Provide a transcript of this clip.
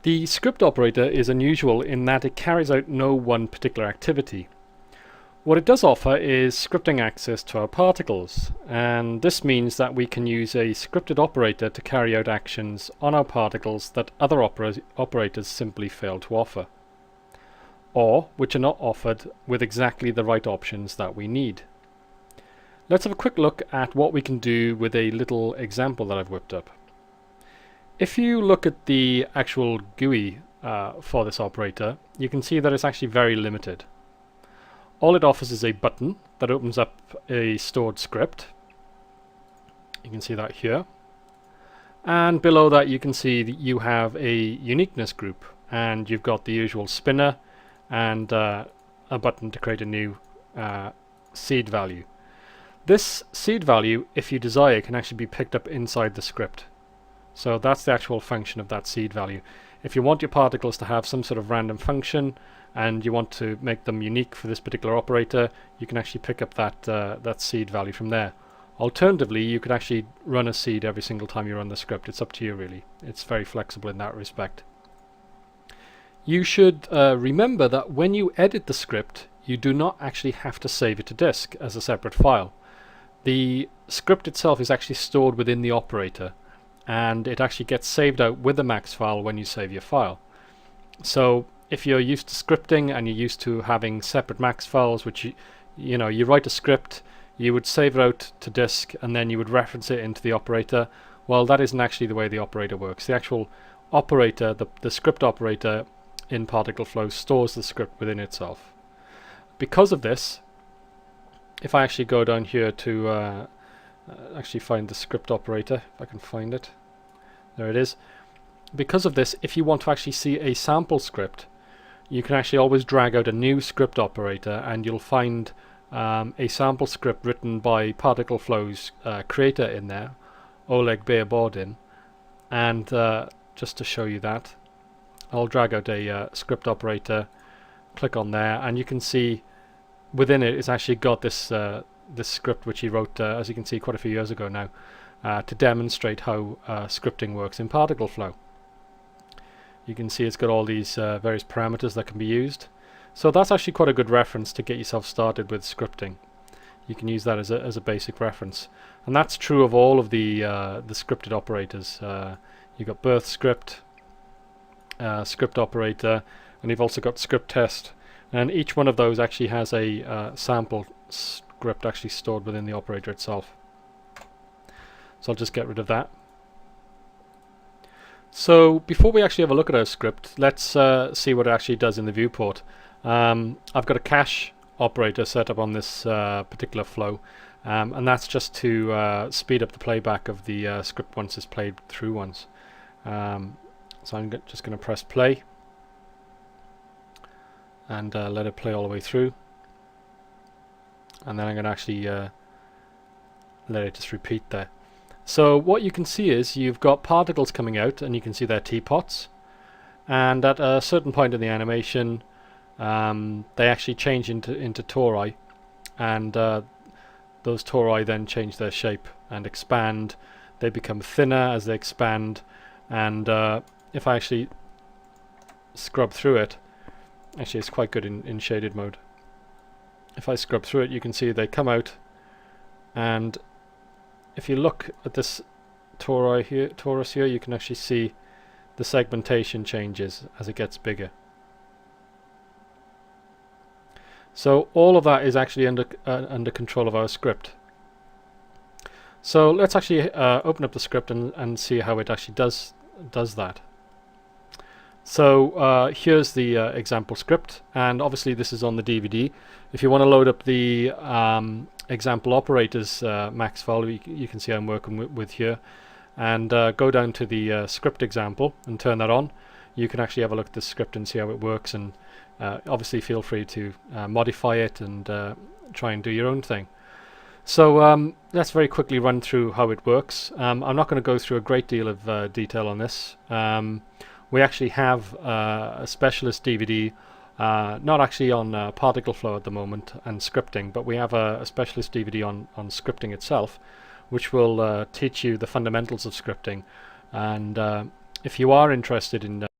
The script operator is unusual in that it carries out no one particular activity. What it does offer is scripting access to our particles, and this means that we can use a scripted operator to carry out actions on our particles that other operators simply fail to offer, or which are not offered with exactly the right options that we need. Let's have a quick look at what we can do with a little example that I've whipped up. If you look at the actual GUI for this operator, you can see that it's actually very limited. All it offers is a button that opens up a stored script. You can see that here. And below that you can see that you have a uniqueness group, and you've got the usual spinner and a button to create a new seed value. This seed value, if you desire, can actually be picked up inside the script. So that's the actual function of that seed value. If you want your particles to have some sort of random function and you want to make them unique for this particular operator, you can actually pick up that seed value from there. Alternatively, you could actually run a seed every single time you run the script. It's up to you really. It's very flexible in that respect. You should remember that when you edit the script, you do not actually have to save it to disk as a separate file. The script itself is actually stored within the operator, and it actually gets saved out with the max file when you save your file. So if you're used to scripting and you're used to having separate max files, which you write a script, you would save it out to disk and then you would reference it into the operator. Well, that isn't actually the way the operator works. The actual operator, the script operator in particle flow, stores the script within itself. Because of this, if I actually go down here to actually find the script operator, if I can find it, there it is. Because of this, if you want to actually see a sample script, you can actually always drag out a new script operator and you'll find a sample script written by Particle Flow's creator in there, Oleg Beerbordin. And just to show you that, I'll drag out a script operator, click on there, and you can see within it it's actually got this this script which he wrote, as you can see, quite a few years ago now, to demonstrate how scripting works in particle flow. You can see it's got all these various parameters that can be used. So that's actually quite a good reference to get yourself started with scripting. You can use that as a basic reference, and that's true of all of the scripted operators. You've got birth script, script operator, and you've also got script test, and each one of those actually has a sample script actually stored within the operator itself. So I'll just get rid of that. So before we actually have a look at our script, let's see what it actually does in the viewport. I've got a cache operator set up on this particular flow, and that's just to speed up the playback of the script once it's played through once. So I'm just going to press play and let it play all the way through, and then I'm going to actually let it just repeat there. So what you can see is you've got particles coming out, and you can see they're teapots, and at a certain point in the animation they actually change into tori, and those tori then change their shape and expand. They become thinner as they expand, and if I actually scrub through it, actually it's quite good in shaded mode. If I scrub through it, you can see they come out, and if you look at this torus here, you can actually see the segmentation changes as it gets bigger. So all of that is actually under control of our script. So let's actually open up the script and see how it actually does that. So here's the example script, and obviously this is on the DVD. If you want to load up the example operators max file, you can see I'm working with here, and go down to the script example and turn that on. You can actually have a look at the script and see how it works, and obviously feel free to modify it and try and do your own thing. So let's very quickly run through how it works. I'm not going to go through a great deal of detail on this. We actually have a specialist DVD, not actually on particle flow at the moment and scripting, but we have a specialist DVD on scripting itself, which will teach you the fundamentals of scripting. And if you are interested in